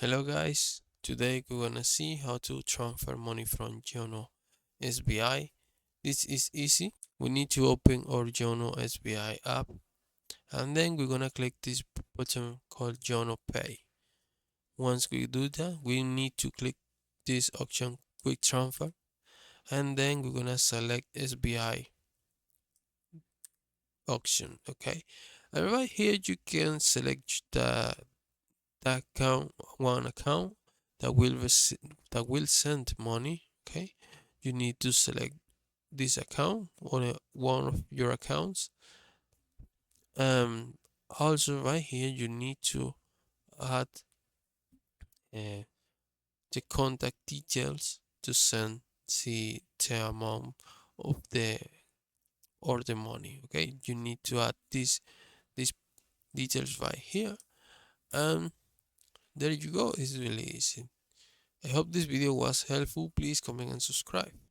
Hello guys, today we're gonna see how to transfer money from Yono SBI. This is easy. We need to open our Yono SBI app and then we're gonna click this button called Yono Pay. Once we do that, we need to click this option Quick Transfer and then we're gonna select SBI option. Okay, and right here you can select the account, one account that will send money. Okay, you need to select this account or one of your accounts. um Also right here you need to add uh, the contact details to send the amount of the money. Okay, you need to add these details right here, and there you go. It's really easy. I hope this video was helpful. Please comment and subscribe.